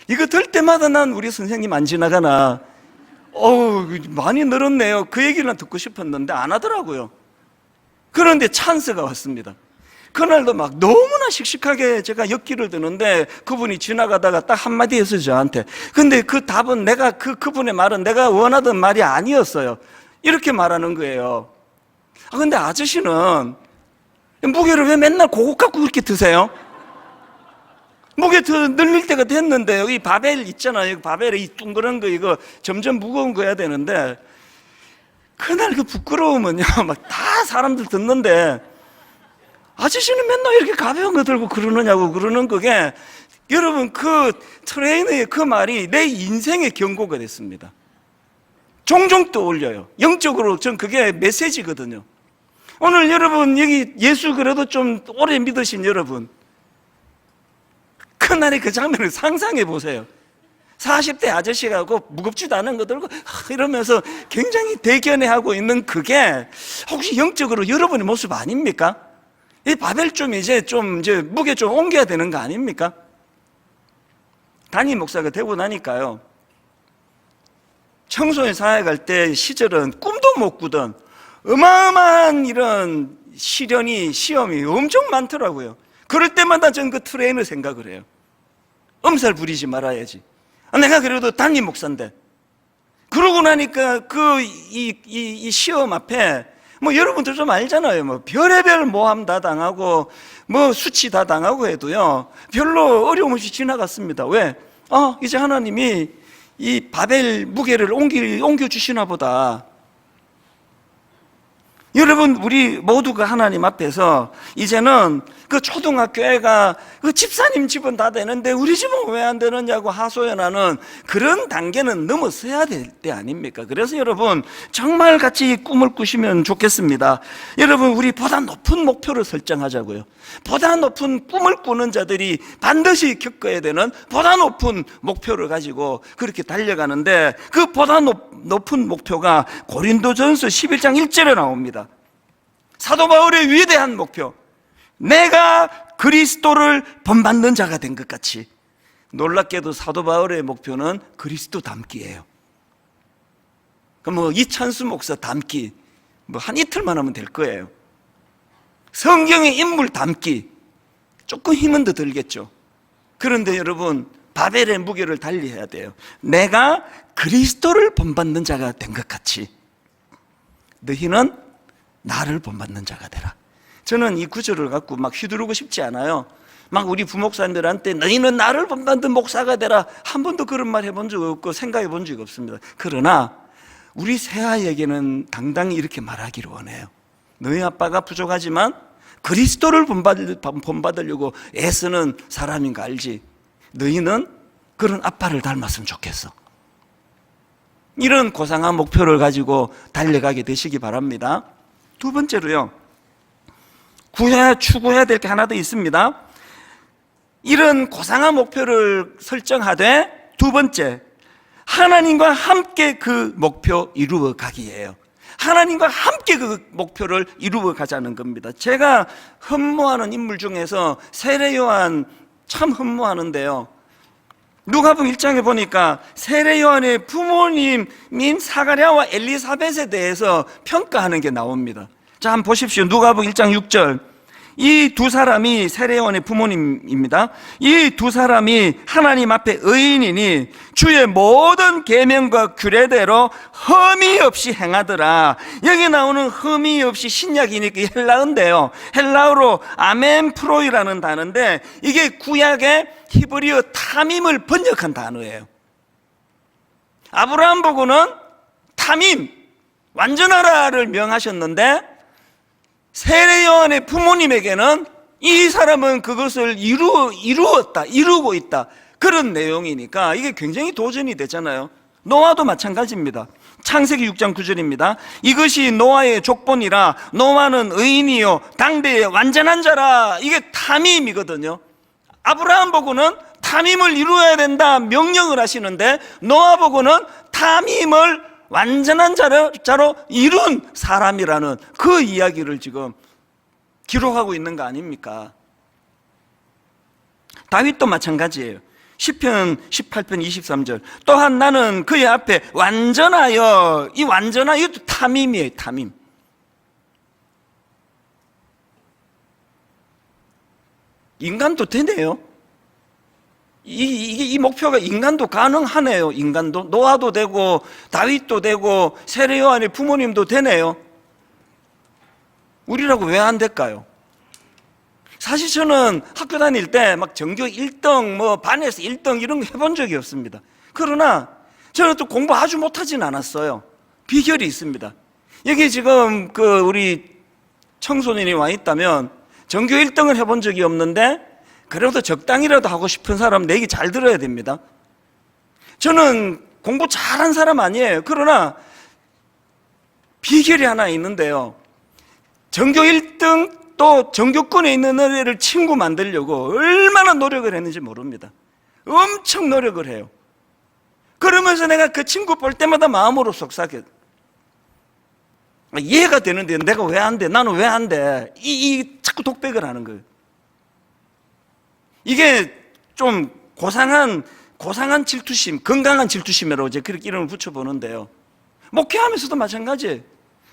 [SPEAKER 1] 이거 들 때마다 난 우리 선생님 안 지나가나 많이 늘었네요. 그 얘기는 듣고 싶었는데 안 하더라고요. 그런데 찬스가 왔습니다. 그날도 막 너무나 씩씩하게 제가 엮기를 드는데 그분이 지나가다가 딱 한마디 했어요, 저한테. 근데 그 답은 그분의 말은 내가 원하던 말이 아니었어요. 이렇게 말하는 거예요. 근데 아저씨는 무게를 왜 맨날 그것 갖고 그렇게 드세요? 무게 더 늘릴 때가 됐는데 여기 바벨 있잖아요. 바벨에 이 둥그런 거 이거 점점 무거운 거 해야 되는데 그날 그 부끄러움은요 막 다 사람들 듣는데 아저씨는 맨날 이렇게 가벼운 거 들고 그러느냐고 그러는 그게 여러분 그 트레이너의 그 말이 내 인생의 경고가 됐습니다. 종종 떠올려요. 영적으로 전 그게 메시지거든요. 오늘 여러분 여기 예수 그래도 좀 오래 믿으신 여러분 그날의 그 장면을 상상해 보세요. 40대 아저씨가 무겁지도 않은 거 들고 이러면서 굉장히 대견해하고 있는 그게 혹시 영적으로 여러분의 모습 아닙니까? 이 바벨 좀 이제 무게 좀 옮겨야 되는 거 아닙니까? 담임 목사가 되고 나니까요, 청소년 사회 갈 때 시절은 꿈도 못 꾸던 어마어마한 이런 시험이 엄청 많더라고요. 그럴 때마다 전 그 트레이너 생각을 해요. 엄살 부리지 말아야지. 내가 그래도 담임 목사인데. 그러고 나니까 이 시험 앞에 뭐 여러분들 좀 알잖아요. 뭐 별의별 모함 다 당하고 뭐 수치 다 당하고 해도요 별로 어려움 없이 지나갔습니다. 왜? 이제 하나님이 이 바벨 무게를 옮겨 주시나 보다. 여러분 우리 모두가 하나님 앞에서 이제는 그 초등학교 애가 그 집사님 집은 다 되는데 우리 집은 왜 안 되느냐고 하소연하는 그런 단계는 넘어서야 될 때 아닙니까? 그래서 여러분 정말 같이 꿈을 꾸시면 좋겠습니다. 여러분 우리 보다 높은 목표를 설정하자고요. 보다 높은 꿈을 꾸는 자들이 반드시 겪어야 되는 보다 높은 목표를 가지고 그렇게 달려가는데 그 보다 높은 목표가 고린도전서 11장 1절에 나옵니다. 사도 바울의 위대한 목표, 내가 그리스도를 본받는 자가 된 것 같이. 놀랍게도 사도 바울의 목표는 그리스도 닮기예요. 그럼 이찬수 목사 닮기 한 이틀만 하면 될 거예요. 성경의 인물 닮기 조금 힘은 더 들겠죠. 그런데 여러분 바벨의 무게를 달리해야 돼요. 내가 그리스도를 본받는 자가 된 것 같이 너희는 나를 본받는 자가 되라. 저는 이 구절을 갖고 막 휘두르고 싶지 않아요. 막 우리 부목사님들한테 너희는 나를 본받는 목사가 되라 한 번도 그런 말 해본 적 없고 생각해 본 적이 없습니다. 그러나 우리 새아이에게는 당당히 이렇게 말하기를 원해요. 너희 아빠가 부족하지만 그리스도를 본받으려고 애쓰는 사람인 거 알지? 너희는 그런 아빠를 닮았으면 좋겠어. 이런 고상한 목표를 가지고 달려가게 되시기 바랍니다. 두 번째로요, 추구해야 될 게 하나 더 있습니다. 이런 고상한 목표를 설정하되 두 번째, 하나님과 함께 그 목표 이루어 가기예요. 하나님과 함께 그 목표를 이루어 가자는 겁니다. 제가 흠모하는 인물 중에서 세례 요한 참 흠모하는데요, 누가복음 1장에 보니까 세례 요한의 부모님인 사가랴와 엘리사벳에 대해서 평가하는 게 나옵니다. 자, 한번 보십시오. 누가복음 1장 6절. 이 두 사람이 세례요한의 부모님입니다. 이 두 사람이 하나님 앞에 의인이니 주의 모든 계명과 규례대로 흠이 없이 행하더라. 여기 나오는 흠이 없이 신약이니까 헬라어인데요, 헬라어로 아멘프로이라는 단어인데 이게 구약의 히브리어 타밈을 번역한 단어예요. 아브라함 보고는 타밈, 완전하라를 명하셨는데 세례요한의 부모님에게는 이 사람은 그것을 이루고 있다, 그런 내용이니까 이게 굉장히 도전이 되잖아요. 노아도 마찬가지입니다. 창세기 6장 9절입니다. 이것이 노아의 족본이라 노아는 의인이요 당대의 완전한 자라. 이게 타밈이거든요. 아브라함 보고는 타밈을 이루어야 된다 명령을 하시는데 노아 보고는 타밈을 완전한 자로 이룬 사람이라는 그 이야기를 지금 기록하고 있는 거 아닙니까? 다윗도 마찬가지예요. 시편 18편 23절 또한 나는 그의 앞에 완전하여, 이 완전하여 이것도 타밈이에요. 타밈. 인간도 되네요. 이 목표가 인간도 가능하네요. 인간도, 노아도 되고 다윗도 되고 세례요한의 부모님도 되네요. 우리라고 왜 안 될까요? 사실 저는 학교 다닐 때 막 전교 1등, 뭐 반에서 1등 이런 거 해본 적이 없습니다. 그러나 저는 또 공부 아주 못하진 않았어요. 비결이 있습니다. 여기 지금 우리 청소년이 와 있다면 전교 1등을 해본 적이 없는데 그래도 적당히라도 하고 싶은 사람 내 얘기 잘 들어야 됩니다. 저는 공부 잘한 사람 아니에요. 그러나 비결이 하나 있는데요, 전교 1등 또 전교권에 있는 애를 친구 만들려고 얼마나 노력을 했는지 모릅니다. 엄청 노력을 해요. 그러면서 내가 그 친구 볼 때마다 마음으로 속삭여. 이해가 되는데 내가 왜 안 돼? 나는 왜 안 돼? 자꾸 독백을 하는 거예요. 이게 좀 고상한 질투심, 건강한 질투심이라고 이제 그렇게 이름을 붙여보는데요, 목회하면서도 마찬가지예요.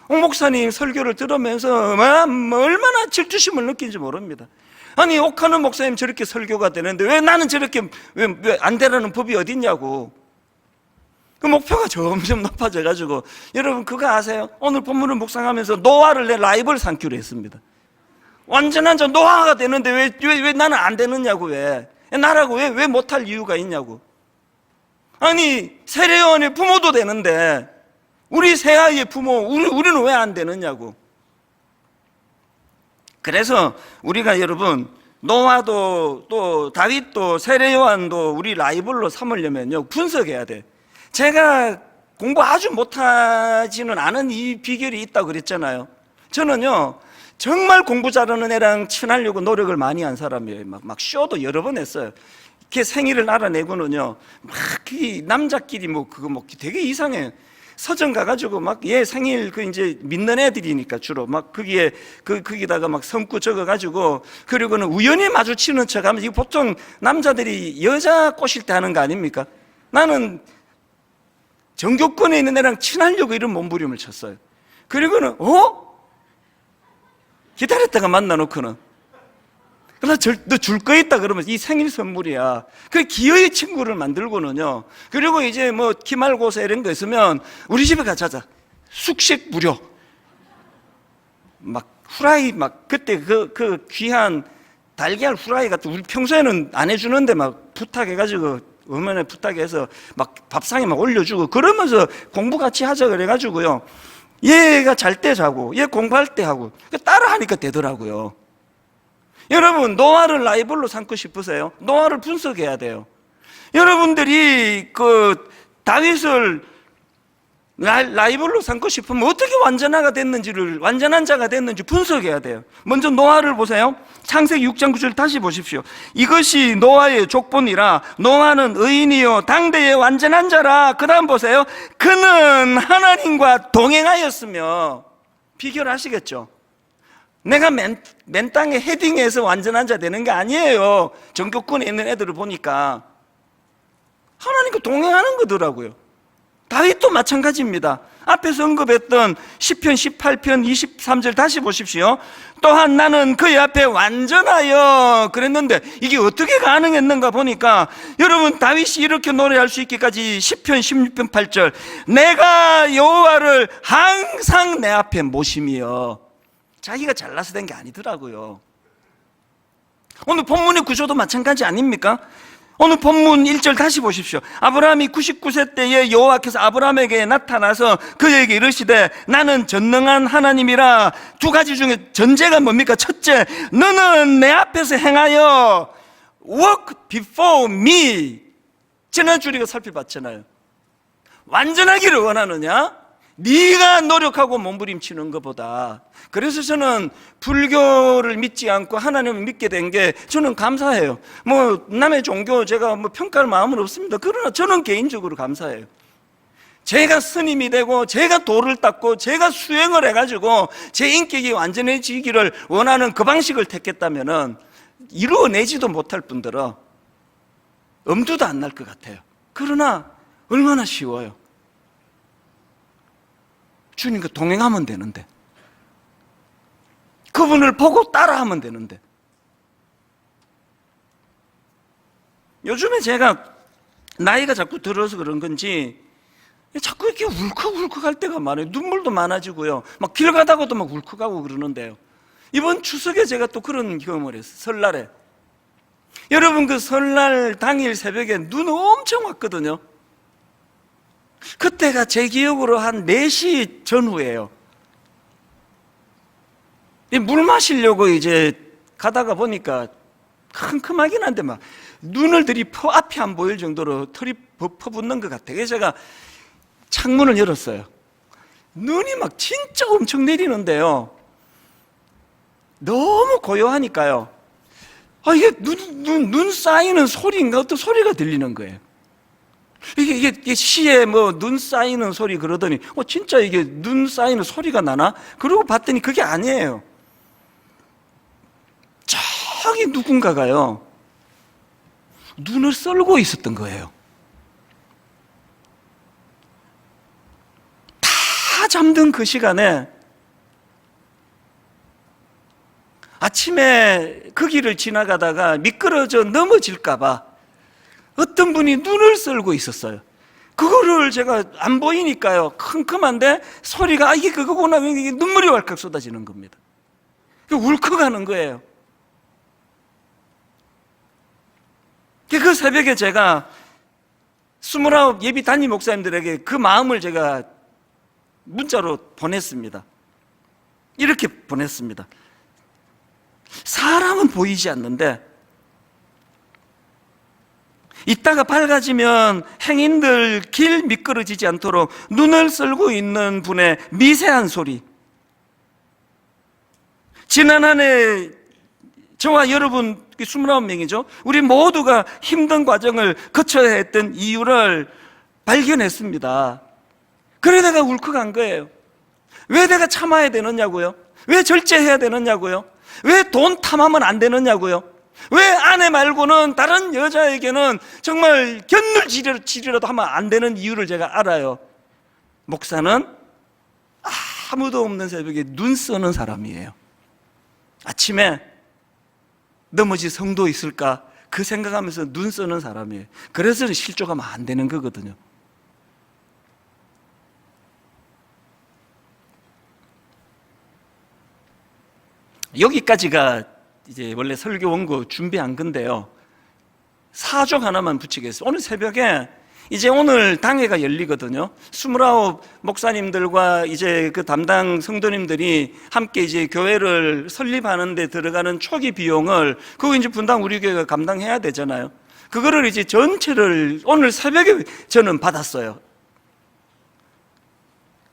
[SPEAKER 1] 목사님 설교를 들으면서 얼마나 질투심을 느끼는지 모릅니다. 아니 옥하는 목사님 저렇게 설교가 되는데 왜 나는 저렇게 왜 안 되라는 법이 어디 있냐고. 그 목표가 점점 높아져가지고, 여러분 그거 아세요? 오늘 본문을 묵상하면서 노아를 내 라이벌 삼기로 했습니다. 완전한 저 노아가 되는데 왜 나는 안 되느냐고. 왜 나라고 왜 못할 이유가 있냐고. 아니 세례요한의 부모도 되는데 우리 새아이의 부모 우리는 왜 안 되느냐고. 그래서 우리가 여러분 노아도 또 다윗도 세례요한도 우리 라이벌로 삼으려면요 분석해야 돼. 제가 공부 아주 못하지는 않은 이 비결이 있다고 그랬잖아요. 저는요 정말 공부 잘하는 애랑 친하려고 노력을 많이 한 사람이에요. 막 쇼도 여러 번 했어요. 이렇게 생일을 알아내고는요, 막 남자끼리 그거 되게 이상해. 서점 가가지고 막 얘 생일 이제 믿는 애들이니까 주로 막 거기다가 막 성구 적어가지고, 그리고는 우연히 마주치는 척하면, 이거 보통 남자들이 여자 꼬실 때 하는 거 아닙니까? 나는 전교권에 있는 애랑 친하려고 이런 몸부림을 쳤어요. 그리고는 기다렸다가 만나놓고는 너 줄 거 있다 그러면 이 생일 선물이야. 그 기어이 친구를 만들고는요, 그리고 이제 뭐 기말고사 이런 거 있으면 우리 집에 가자자, 숙식 무료, 막 후라이 그때 그 귀한 달걀 후라이 같은, 우리 평소에는 안 해주는데 막 부탁해가지고 어머니 부탁해서 막 밥상에 막 올려주고, 그러면서 공부 같이 하자 그래가지고요, 얘가 잘 때 자고 얘 공부할 때 하고 따라 하니까 되더라고요. 여러분 노아를 라이벌로 삼고 싶으세요? 노아를 분석해야 돼요. 여러분들이 다윗을 라이벌로 삼고 싶으면 어떻게 완전한 자가 됐는지 분석해야 돼요. 먼저 노아를 보세요. 창세기 6장 9절 다시 보십시오. 이것이 노아의 족본이라 노아는 의인이요 당대의 완전한 자라. 그 다음 보세요. 그는 하나님과 동행하였으며. 비결 아시겠죠? 내가 맨 땅에 헤딩해서 완전한 자 되는 게 아니에요. 전교권에 있는 애들을 보니까 하나님과 동행하는 거더라고요. 다윗도 마찬가지입니다.
[SPEAKER 2] 앞에서 언급했던 시편 18편 23절 다시 보십시오. 또한 나는 그의 앞에 완전하여 그랬는데 이게 어떻게 가능했는가 보니까 여러분, 다윗이 이렇게 노래할 수 있기까지 시편 16편 8절 내가 여호와를 항상 내 앞에 모심이여. 자기가 잘나서 된 게 아니더라고요. 오늘 본문의 구조도 마찬가지 아닙니까? 오늘 본문 1절 다시 보십시오. 아브라함이 99세 때에 여호와께서 아브라함에게 나타나서 그에게 이르시되 나는 전능한 하나님이라. 두 가지 중에 전제가 뭡니까? 첫째, 너는 내 앞에서 행하여 walk before me. 지난주 우리가 살펴봤잖아요. 완전하기를 원하느냐? 네가 노력하고 몸부림치는 것보다. 그래서 저는 불교를 믿지 않고 하나님을 믿게 된 게 저는 감사해요. 뭐 남의 종교 제가 뭐 평가할 마음은 없습니다. 그러나 저는 개인적으로 감사해요. 제가 스님이 되고 제가 도를 닦고 제가 수행을 해가지고 제 인격이 완전해지기를 원하는 그 방식을 택했다면은 이루어내지도 못할 뿐더러 엄두도 안 날 것 같아요. 그러나 얼마나 쉬워요. 주님과 동행하면 되는데, 그분을 보고 따라하면 되는데. 요즘에 제가 나이가 자꾸 들어서 그런 건지 자꾸 이렇게 울컥울컥 할 때가 많아요. 눈물도 많아지고요, 막 길 가다가도 막 울컥하고 그러는데요. 이번 추석에 제가 또 그런 경험을 했어요. 설날에. 여러분, 그 설날 당일 새벽에 눈 엄청 왔거든요. 그때가 제 기억으로 한 4시 전후예요. 물 마시려고 이제 가다가 보니까 큼큼하긴 한데 막 눈을 들이퍼 앞이 안 보일 정도로 털이 퍼붓는 것 같아요. 그래서 제가 창문을 열었어요. 눈이 막 진짜 엄청 내리는데요, 너무 고요하니까요, 이게 눈 쌓이는 소리인가 어떤 소리가 들리는 거예요. 이게 시에 뭐 눈 쌓이는 소리 그러더니 진짜 이게 눈 쌓이는 소리가 나나? 그러고 봤더니 그게 아니에요. 저기 누군가가요 눈을 썰고 있었던 거예요. 다 잠든 그 시간에 아침에 그 길을 지나가다가 미끄러져 넘어질까 봐 어떤 분이 눈을 썰고 있었어요. 그거를 제가 안 보이니까요, 큼큼한데 소리가 이게 그거구나, 이게 눈물이 왈칵 쏟아지는 겁니다. 울컥하는 거예요. 그 새벽에 제가 29 예비 담임 목사님들에게 그 마음을 제가 문자로 보냈습니다. 이렇게 보냈습니다. 사람은 보이지 않는데 이따가 밝아지면 행인들 길 미끄러지지 않도록 눈을 썰고 있는 분의 미세한 소리, 지난 한 해 저와 여러분 29명이죠 우리 모두가 힘든 과정을 거쳐야 했던 이유를 발견했습니다. 그래 내가 울컥한 거예요. 왜 내가 참아야 되느냐고요? 왜 절제해야 되느냐고요? 왜 돈 탐하면 안 되느냐고요? 왜 아내 말고는 다른 여자에게는 정말 견눌지리라도 하면 안 되는 이유를 제가 알아요. 목사는 아무도 없는 새벽에 눈 쓰는 사람이에요. 아침에 넘어질 성도 있을까 그 생각하면서 눈 쓰는 사람이에요. 그래서 실족하면 안 되는 거거든요. 여기까지가 이제 원래 설교 원고 준비한 건데요, 사족 하나만 붙이겠어요. 오늘 새벽에 이제 오늘 당회가 열리거든요. 29 목사님들과 이제 그 담당 성도님들이 함께 이제 교회를 설립하는 데 들어가는 초기 비용을 그거 이제 분당 우리 교회가 감당해야 되잖아요. 그거를 이제 전체를 오늘 새벽에 저는 받았어요.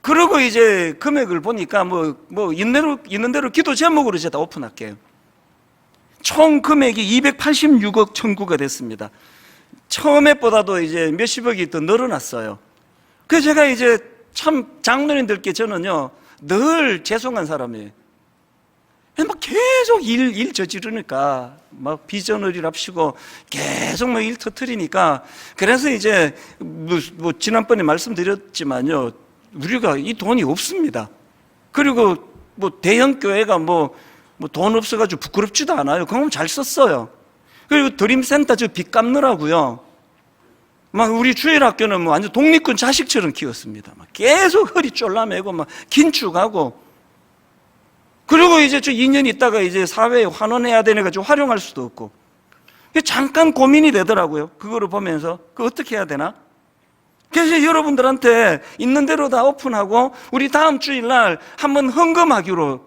[SPEAKER 2] 그러고 이제 금액을 보니까 뭐 있는 대로 기도 제목으로 제가 다 오픈할게요. 총 금액이 286억 청구가 됐습니다. 처음에보다도 이제 몇십억이 더 늘어났어요. 그래서 제가 이제 참 장로님들께 저는요 늘 죄송한 사람이에요. 막 계속 일 저지르니까 막 비전을이랍시고 계속 뭐 일 터트리니까, 그래서 이제 뭐 지난번에 말씀드렸지만요, 우리가 이 돈이 없습니다. 그리고 뭐 대형 교회가 뭐 돈 없어가지고 부끄럽지도 않아요. 그럼 잘 썼어요. 그리고 드림센터 저 빚 갚느라고요. 막 우리 주일학교는 뭐 완전 독립군 자식처럼 키웠습니다. 막 계속 허리 쫄라매고 막 긴축하고. 그리고 이제 저 2년 있다가 이제 사회에 환원해야 되니까 좀 활용할 수도 없고. 잠깐 고민이 되더라고요. 그거를 보면서 그거 어떻게 해야 되나? 그래서 여러분들한테 있는 대로 다 오픈하고 우리 다음 주일날 한번 헌금하기로.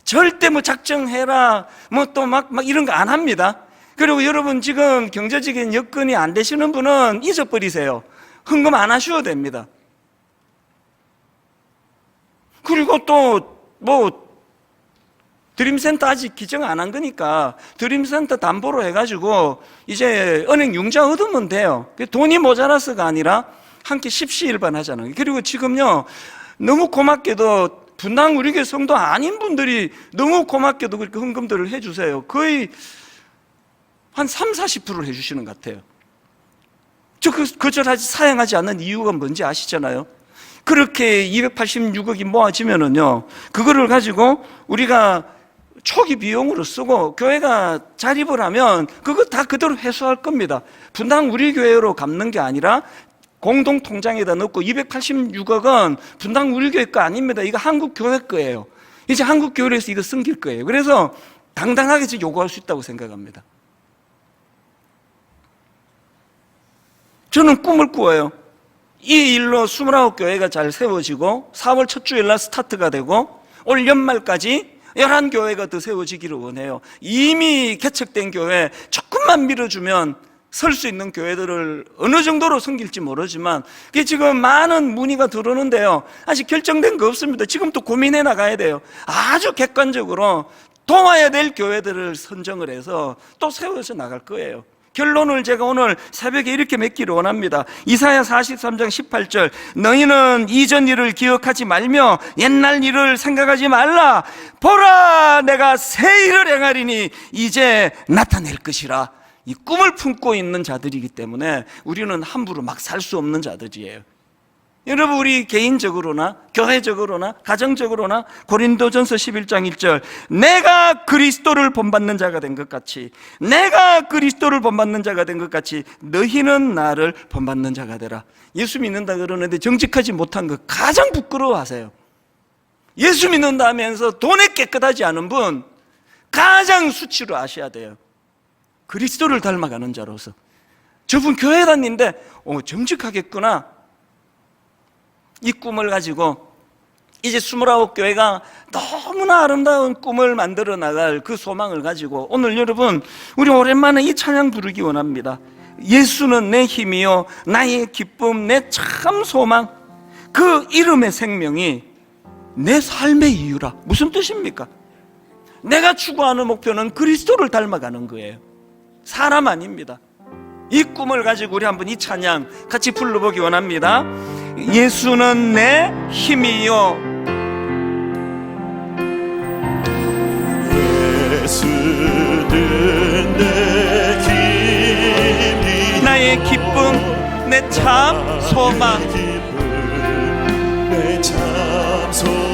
[SPEAKER 2] 절대 뭐 작정해라 뭐 또 막 이런 거 안 합니다. 그리고 여러분 지금 경제적인 여건이 안 되시는 분은 잊어버리세요. 헌금 안 하셔도 됩니다. 그리고 또 뭐 드림센터 아직 기정 안 한 거니까 드림센터 담보로 해가지고 이제 은행 융자 얻으면 돼요. 돈이 모자라서가 아니라 함께 십시일반 하잖아요. 그리고 지금요 너무 고맙게도 분당 우리 교회 성도 아닌 분들이 너무 고맙게도 그렇게 헌금들을 해주세요. 거의 한 30-40%를 해주시는 것 같아요. 그저 사양하지 않는 이유가 뭔지 아시잖아요. 그렇게 286억이 모아지면은요, 그거를 가지고 우리가 초기 비용으로 쓰고 교회가 자립을 하면 그거 다 그대로 회수할 겁니다. 분당 우리 교회로 갚는 게 아니라 공동 통장에다 넣고 286억은 분당 우리 교회 거 아닙니다. 이거 한국 교회 거예요. 이제 한국 교회에서 이거 숨길 거예요. 그래서 당당하게 요구할 수 있다고 생각합니다. 저는 꿈을 꾸어요. 이 일로 29교회가 잘 세워지고 4월 첫 주일날 스타트가 되고 올 연말까지 11교회가 더 세워지기를 원해요. 이미 개척된 교회 조금만 밀어주면 설 수 있는 교회들을 어느 정도로 섬길지 모르지만 그게 지금 많은 문의가 들어오는데요, 아직 결정된 거 없습니다. 지금 또 고민해 나가야 돼요. 아주 객관적으로 도와야 될 교회들을 선정을 해서 또 세워서 나갈 거예요. 결론을 제가 오늘 새벽에 이렇게 맺기를 원합니다. 이사야 43장 18절, 너희는 이전 일을 기억하지 말며 옛날 일을 생각하지 말라. 보라, 내가 새 일을 행하리니 이제 나타낼 것이라. 이 꿈을 품고 있는 자들이기 때문에 우리는 함부로 막 살 수 없는 자들이에요. 여러분, 우리 개인적으로나 교회적으로나 가정적으로나 고린도전서 11장 1절, 내가 그리스도를 본받는 자가 된 것 같이, 내가 그리스도를 본받는 자가 된 것 같이 너희는 나를 본받는 자가 되라. 예수 믿는다 그러는데 정직하지 못한 거 가장 부끄러워하세요. 예수 믿는다 하면서 돈에 깨끗하지 않은 분 가장 수치로 아셔야 돼요. 그리스도를 닮아가는 자로서 저분 교회 다니는데 정직하겠구나, 이 꿈을 가지고 이제 29교회가 너무나 아름다운 꿈을 만들어 나갈 그 소망을 가지고 오늘 여러분 우리 오랜만에 이 찬양 부르기 원합니다. 예수는 내 힘이요 나의 기쁨 내 참 소망. 그 이름의 생명이 내 삶의 이유라. 무슨 뜻입니까? 내가 추구하는 목표는 그리스도를 닮아가는 거예요. 사람 아닙니다. 이 꿈을 가지고 우리 한번 이 찬양 같이 불러보기 원합니다. 예수는 내 힘이요,
[SPEAKER 3] 예수는 내 힘이
[SPEAKER 2] 나의 기쁨 내 참 소망.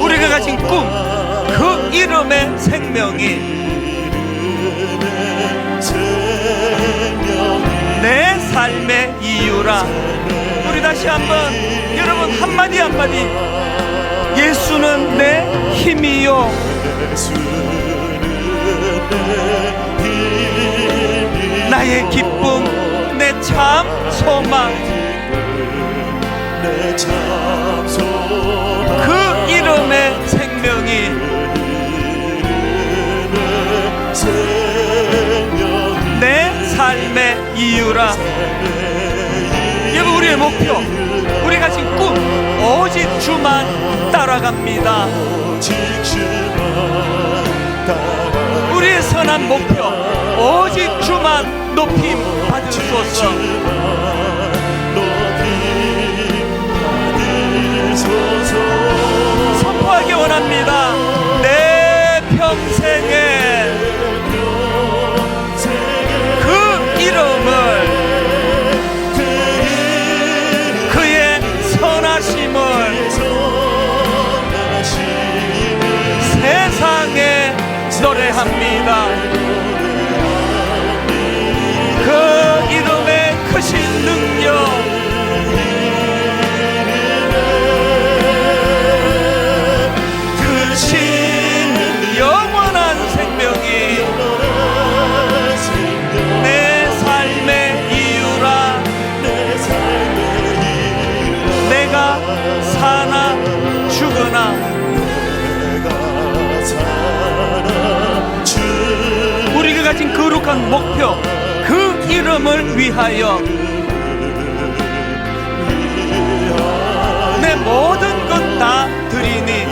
[SPEAKER 2] 우리가 가진 꿈, 그 이름의 생명이 내 삶의 이유라. 우리 다시 한번 여러분 한마디 한마디, 예수는 내 힘이요, 나의 기쁨 내 참 소망. 그 이름의 생명이 내 삶의 이유라. 여러분, 우리의 목표, 우리 가진 꿈, 오직 주만 따라갑니다. 우리의 선한 목표, 오직 주만 높임 받으소서. 선포하기 원합니다. 내 평생에 그 이름을, 그의 선하심 노래합니다. 그 이름의 크신 능력, 크신 영원한 생명이 내 삶의 이유라. 내가 사나 죽으나 우리가 가진 거룩한 목표, 그 이름을 위하여 내 모든 것 다 드리니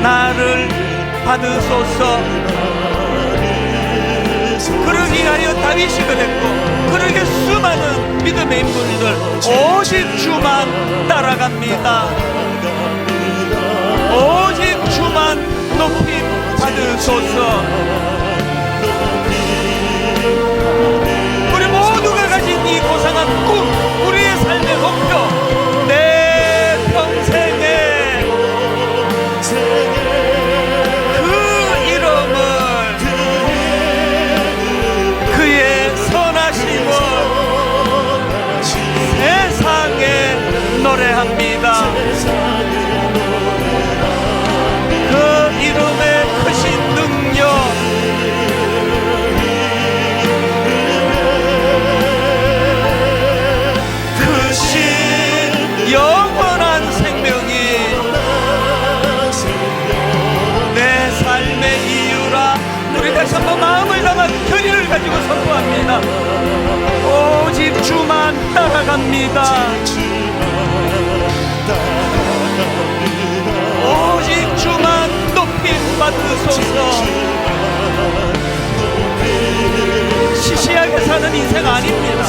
[SPEAKER 2] 나를 받으소서. 그러기 위하여 다윗이 그랬고, 그러게 수많은 믿음의 인물들 오직 주만 따라갑니다. 오직 주만 높임 받으소서. 우리 모두가 가진 이 고상한 꿈, 우리의 삶의 목표, 내 평생에 그 이름을, 그의 선하심을 세상에 노래합니다. 그 이름의 크신 능력, 크신 영원한 생명이 내 삶의 이유라. 우리 다시 한번 마음을 담아 결의를 가지고 선포합니다. 오직 주만 따라갑니다. 오직 주만 높임 받으소서. 시시하게 사는 인생 아닙니다.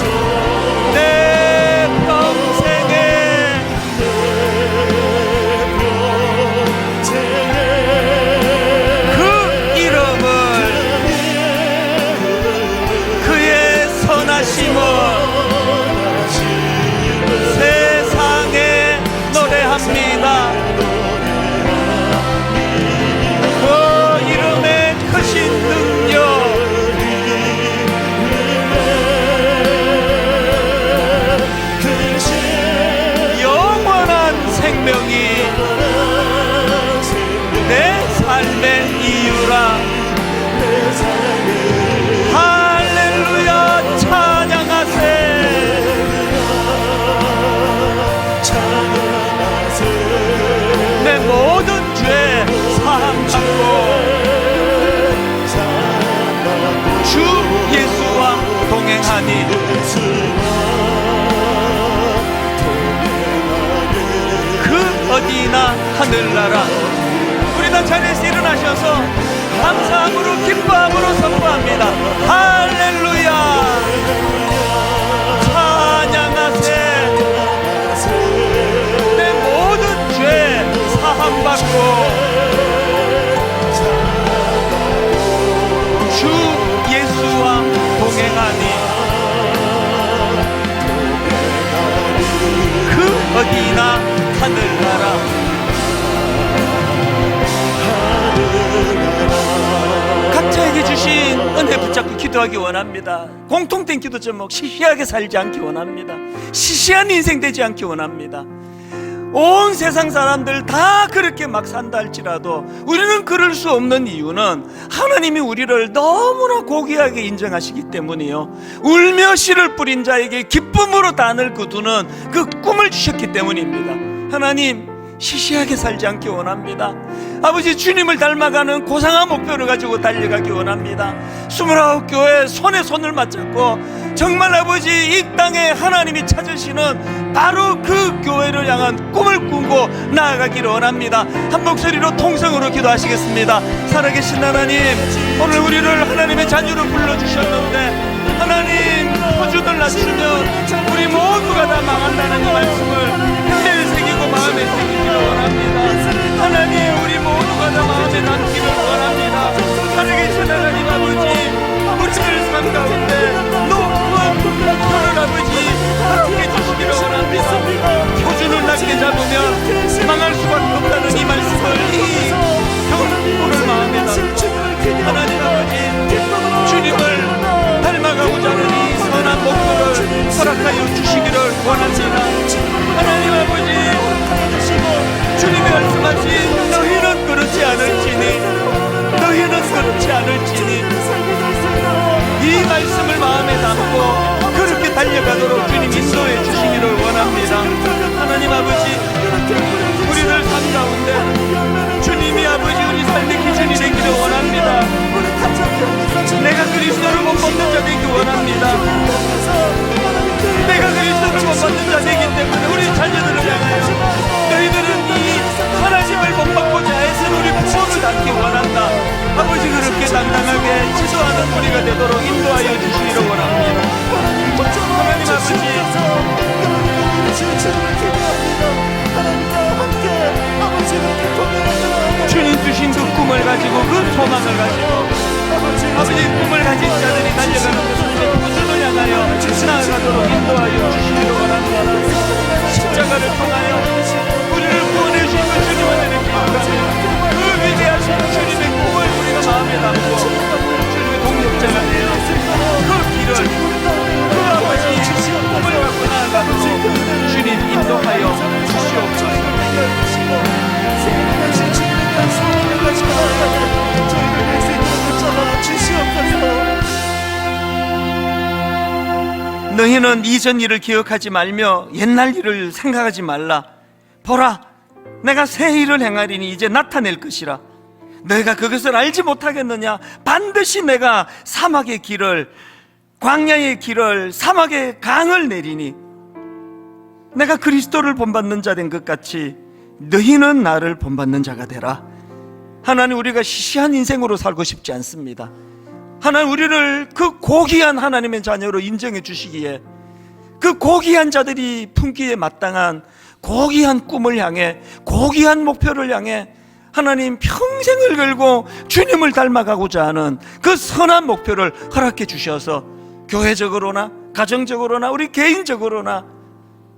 [SPEAKER 2] 내 평생에 그 이름을, 그의 선하심을 세상에 노래합니다. 그 이름의 크신 능력, 영원한 생명이 내 삶의 이유라. 할렐루야 찬양하세. 내 모든 죄 사함받고 주 예수와 동행하니 그 어디나 하늘나라. 우리 다 자리에서 일어나셔서 감사함으로 기뻐함으로 선포합니다. 할렐루야 찬양하세. 내 모든 죄 사함받고 주 예수와 동행하니 그 어디나 하늘나라. 각자에게 주신 은혜 붙잡고 기도하기 원합니다. 공통된 기도 제목, 시시하게 살지 않기 원합니다. 시시한 인생 되지 않기 원합니다. 온 세상 사람들 다 그렇게 막 산다 할지라도 우리는 그럴 수 없는 이유는 하나님이 우리를 너무나 고귀하게 인정하시기 때문이요, 울며 씨를 뿌린 자에게 기쁨으로 단을 거두는 그 꿈을 주셨기 때문입니다. 하나님, 시시하게 살지 않기 원합니다. 아버지, 주님을 닮아가는 고상한 목표를 가지고 달려가기 원합니다. 29교회 손에 손을 맞잡고 정말 아버지, 이 땅에 하나님이 찾으시는 바로 그 교회를 향한 꿈을 꾸고 나아가기를 원합니다. 한 목소리로 통성으로 기도하시겠습니다. 살아계신 하나님, 오늘 우리를 하나님의 자녀로 불러주셨는데 하나님, 표준을 낮추면 우리 모두가 다 망한다는 이 말씀을 뼈에 새기고 마음에 새기기를 원합니다. 하나님, 우리 모두가 다 마음에 담기를 원합니다. 살아계신 하나님 아버지, 우리들 삶 가운데 높은 목표를 아버지 함께 주시기를 원합니다. 표준을 낮게 잡으면 망할 수밖에 없다는 이 가지고 그 소망을 가지고 아버지 꿈을 가진 자들이 달려가는 것을 구주를 향하여 나아가도록 인도하여 주시기를 원합니다. 십자가를 통하여 우리를 구원해 주신 그 주님을 기억하며 그 위대하신 주님의 꿈을 우리가 마음에 담고 주님의 동력자가 되어 그 길을 그 아버지의 꿈을 갖고 나아가도록 주님 인도하여 주시옵소서.
[SPEAKER 1] 너희는 이전 일을 기억하지 말며 옛날 일을 생각하지 말라. 보라, 내가 새 일을 행하리니 이제 나타낼 것이라. 너희가 그것을 알지 못하겠느냐? 반드시 내가 사막의 길을, 광야의 길을, 사막의 강을 내리니 내가 그리스도를 본받는 자 된 것 같이 너희는 나를 본받는 자가 되라. 하나님, 우리가 시시한 인생으로 살고 싶지 않습니다. 하나님, 우리를 그 고귀한 하나님의 자녀로 인정해 주시기에 그 고귀한 자들이 품기에 마땅한 고귀한 꿈을 향해, 고귀한 목표를 향해 하나님 평생을 걸고 주님을 닮아가고자 하는 그 선한 목표를 허락해 주셔서 교회적으로나 가정적으로나 우리 개인적으로나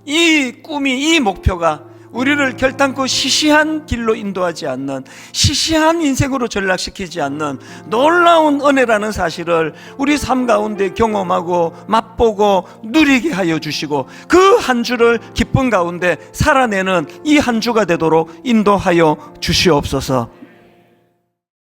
[SPEAKER 1] 이 꿈이, 이 목표가 우리를 결단코 시시한 길로 인도하지 않는, 시시한 인생으로 전락시키지 않는 놀라운 은혜라는 사실을 우리 삶 가운데 경험하고 맛보고 누리게 하여 주시고 그 한 주를 기쁨 가운데 살아내는 이 한 주가 되도록 인도하여 주시옵소서.